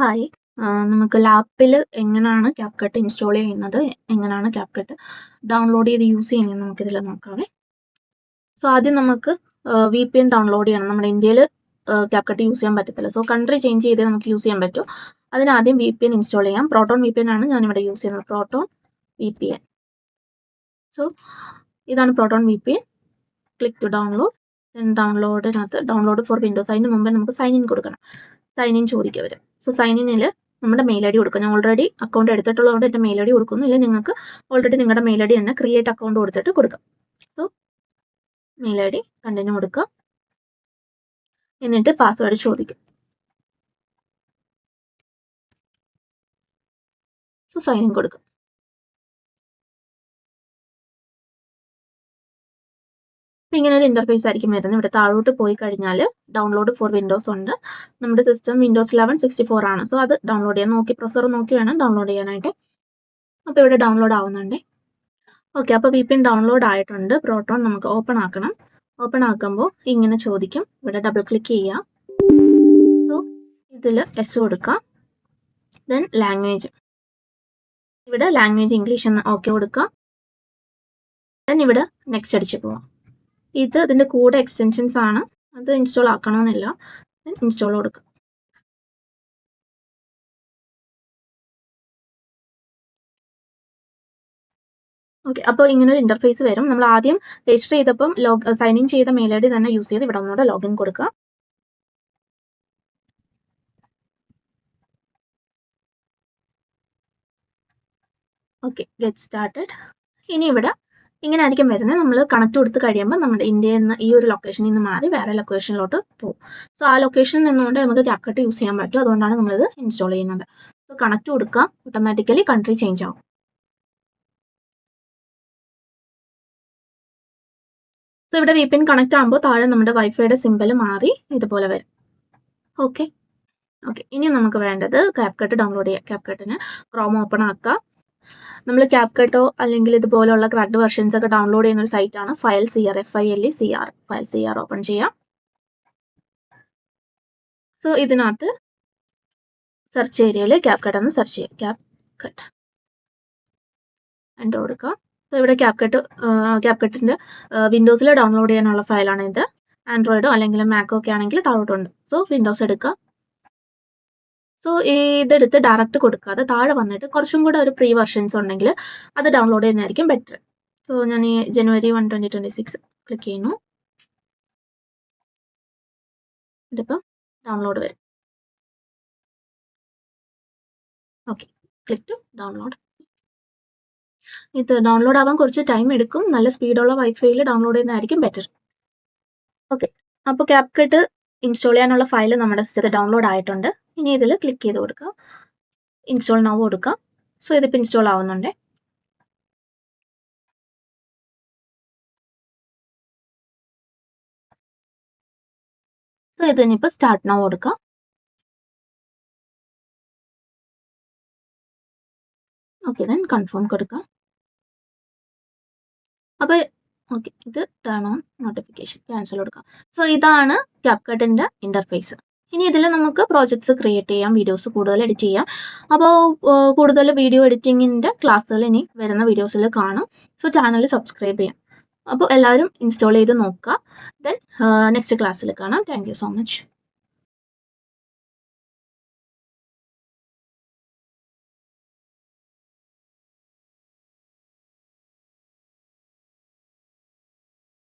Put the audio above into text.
Hi. നമുക്ക് ലാപ്പിൽ എങ്ങനെയാണ് ക്യാപ്കട്ട് ഇൻസ്റ്റാൾ ചെയ്യുന്നത്, എങ്ങനെയാണ് ക്യാപ്കട്ട് ഡൗൺലോഡ് ചെയ്ത് യൂസ് ചെയ്യുന്നത് നമുക്കിതിൽ നോക്കാവേ. സോ ആദ്യം നമുക്ക് VPN ഡൗൺലോഡ് ചെയ്യണം. നമ്മുടെ ഇന്ത്യയിൽ ക്യാപ്കട്ട് യൂസ് ചെയ്യാൻ പറ്റത്തില്ല. സോ കൺട്രി ചേഞ്ച് ചെയ്തേ നമുക്ക് യൂസ് ചെയ്യാൻ പറ്റും. അതിനാദ്യം VPN ഇൻസ്റ്റാൾ ചെയ്യാം. പ്രോട്ടോൺ VPN ആണ് ഞാനിവിടെ യൂസ് ചെയ്യുന്നത്. Proton VPN. സോ ഇതാണ് Proton VPN. Click to download. ഡൗൺലോഡിനകത്ത് ഡൗൺലോഡ് ഫോർ വിൻഡോസ്. അതിന് മുമ്പേ നമുക്ക് സൈൻ ഇൻ കൊടുക്കണം. സൈൻ ഇൻ ചോദിക്കുക വരും. സോ സൈൻ ഇനിൽ നമ്മുടെ മെയിൽ ഐ ഡി കൊടുക്കുക. ഞാൻ ഓൾറെഡി അക്കൗണ്ട് എടുത്തിട്ടുള്ളതുകൊണ്ട് എൻ്റെ മെയിൽ ഐ ഡി കൊടുക്കുന്നു. ഇല്ല നിങ്ങൾക്ക് ഓൾറെഡി നിങ്ങളുടെ മെയിൽ ഐ ഡി തന്നെ ക്രിയേറ്റ് അക്കൗണ്ട് കൊടുത്തിട്ട് കൊടുക്കാം. So mail ID continue കൊടുക്കുക. എന്നിട്ട് പാസ്വേഡ് ചോദിക്കും. സോ സൈൻ ഇൻ കൊടുക്കുക. ഇങ്ങനെ ഒരു ഇന്റർഫേസ് ആയിരിക്കും വരുന്നത്. ഇവിടെ താഴോട്ട് പോയി കഴിഞ്ഞാൽ ഡൗൺലോഡ് ഫോർ വിൻഡോസ് ഉണ്ട്. നമ്മുടെ സിസ്റ്റം വിൻഡോസ് 11 64 ആണ്. സോ അത് ഡൗൺലോഡ് ചെയ്യാൻ നോക്കി, പ്രൊസസ്സർ നോക്കി വേണം ഡൗൺലോഡ് ചെയ്യാനായിട്ട്. അപ്പോൾ ഇവിടെ ഡൗൺലോഡ് ആവുന്നുണ്ട്. ഓക്കെ, അപ്പോൾ VPN ഡൗൺലോഡ് ആയിട്ടുണ്ട്. പ്രോട്ടോൺ നമുക്ക് ഓപ്പൺ ആക്കണം. ഓപ്പൺ ആക്കുമ്പോൾ ഇങ്ങനെ ചോദിക്കും. ഇവിടെ ഡബിൾ ക്ലിക്ക് ചെയ്യുക. സോ ഇതിൽ എസ് കൊടുക്കുക. ദെൻ ലാംഗ്വേജ്, ഇവിടെ ലാംഗ്വേജ് ഇംഗ്ലീഷ് എന്ന് ഓക്കെ കൊടുക്കുക. ദെൻ ഇവിടെ നെക്സ്റ്റ് അടിച്ച് പോവാം. ഇത് ഇതിൻ്റെ കൂടെ എക്സ്റ്റൻഷൻസ് ആണ്, അത് ഇൻസ്റ്റാൾ ആക്കണമെന്നില്ല. ദെൻ ഇൻസ്റ്റാൾ കൊടുക്കുക. ഓക്കെ, അപ്പോൾ ഇങ്ങനെ ഒരു ഇന്റർഫേസ് വരും. നമ്മൾ ആദ്യം രജിസ്റ്റർ ചെയ്തപ്പം സൈൻ ഇൻ ചെയ്ത മെയിൽ ഐ ഡി തന്നെ യൂസ് ചെയ്ത് ഇവിടെ ഒന്നുകൂടെ ലോഗിൻ കൊടുക്കുക. Okay, get started. ഇനി ഇവിടെ ഇങ്ങനെ ആയിരിക്കും വരുന്നത്. നമ്മൾ കണക്ട് കൊടുത്ത് കഴിയുമ്പോൾ നമ്മുടെ ഇന്ത്യയിൽ നിന്ന് ഈ ഒരു ലൊക്കേഷനിൽ നിന്ന് മാറി വേറെ ലൊക്കേഷനിലോട്ട് പോകും. സോ ആ ലൊക്കേഷനിൽ നിന്നുകൊണ്ട് നമുക്ക് ക്യാപ്കട്ട് യൂസ് ചെയ്യാൻ പറ്റും. അതുകൊണ്ടാണ് നമ്മളിത് ഇൻസ്റ്റാൾ ചെയ്യുന്നത്. സോ കണക്ട് കൊടുക്കുക, ഓട്ടോമാറ്റിക്കലി കൺട്രി ചേഞ്ച് ആവും. സോ ഇവിടെ VPN കണക്ട് ആകുമ്പോൾ താഴെ നമ്മുടെ വൈഫൈയുടെ സിമ്പൽ മാറി ഇതുപോലെ വരും. ഓക്കെ, ഇനി നമുക്ക് വേണ്ടത് ക്യാപ്കട്ട് ഡൗൺലോഡ് ചെയ്യാം. ക്യാപ്കട്ടിന് ക്രോം ഓപ്പൺ ആക്കുക. നമ്മൾ ക്യാപ്കട്ടോ അല്ലെങ്കിൽ ഇതുപോലുള്ള ക്രാക്ഡ് വെർഷൻസ് ഒക്കെ ഡൗൺലോഡ് ചെയ്യുന്ന ഒരു സൈറ്റാണ് file CR, FILECR. File CR open ചെയ്യാം. സോ ഇതിനകത്ത് സെർച്ച് ഏരിയയിൽ ക്യാപ്കട്ട് എന്ന് സെർച്ച് ചെയ്യാം. ക്യാപ്കട്ട് എൻ്റർ കൊടുക്കുക. സോ ഇവിടെ ക്യാപ്കട്ടിൻ്റെ വിൻഡോസിൽ ഡൗൺലോഡ് ചെയ്യാനുള്ള ഫയലാണ് ഇത്. ആൻഡ്രോയിഡോ അല്ലെങ്കിൽ മാക്കോ ഒക്കെ ആണെങ്കിൽ താഴോട്ടുണ്ട്. സോ വിൻഡോസ് എടുക്കുക. സോ ഇതെടുത്ത് ഡയറക്റ്റ് കൊടുക്കാതെ താഴെ വന്നിട്ട് കുറച്ചും കൂടെ ഒരു പ്രീ വെർഷൻസ് ഉണ്ടെങ്കിൽ അത് ഡൗൺലോഡ് ചെയ്യുന്നതായിരിക്കും ബെറ്റർ. സോ ഞാൻ ഈ January 1, 2026 ക്ലിക്ക് ചെയ്യുന്നു. ഇതിപ്പോൾ ഡൗൺലോഡ് വരും. Okay, click to download. ഇത് ഡൗൺലോഡ് ആവാൻ കുറച്ച് ടൈം എടുക്കും. നല്ല സ്പീഡുള്ള വൈഫൈയിൽ ഡൗൺലോഡ് ചെയ്യുന്നതായിരിക്കും ബെറ്റർ. ഓക്കെ, അപ്പോൾ ക്യാപ്കട്ട് ഇൻസ്റ്റാൾ ചെയ്യാനുള്ള ഫയൽ നമ്മുടെ സിസ്റ്റത്തിൽ ഡൗൺലോഡ് ആയിട്ടുണ്ട്. ഇനി ഇതിൽ ക്ലിക്ക് ചെയ്ത് കൊടുക്കുക. ഇൻസ്റ്റാൾ നൗ കൊടുക്കുക. സോ ഇതിപ്പോൾ ഇൻസ്റ്റാൾ ആവുന്നുണ്ട്. സോ ഇതിനിപ്പോൾ സ്റ്റാർട്ട് നൗ കൊടുക്കുക. ഓക്കെ, ദെൻ കൺഫേം കൊടുക്കുക. അപ്പോൾ ഓക്കെ, ഇത് ടേൺ ഓൺ നോട്ടിഫിക്കേഷൻ ക്യാൻസൽ കൊടുക്കുക. സോ ഇതാണ് ക്യാപ്കട്ടിൻ്റെ ഇന്റർഫേസ്. ഇനി ഇതിൽ നമുക്ക് പ്രോജക്ട്സ് ക്രിയേറ്റ് ചെയ്യാം, വീഡിയോസ് കൂടുതൽ എഡിറ്റ് ചെയ്യാം. അപ്പോൾ കൂടുതൽ വീഡിയോ എഡിറ്റിങ്ങിൻ്റെ ക്ലാസ്സുകൾ ഇനി വരുന്ന വീഡിയോസിൽ കാണും. സോ ചാനൽ സബ്സ്ക്രൈബ് ചെയ്യാം. അപ്പോൾ എല്ലാവരും ഇൻസ്റ്റാൾ ചെയ്ത് നോക്കുക. ദെൻ നെക്സ്റ്റ് ക്ലാസ്സിൽ കാണാം. Thank you so much.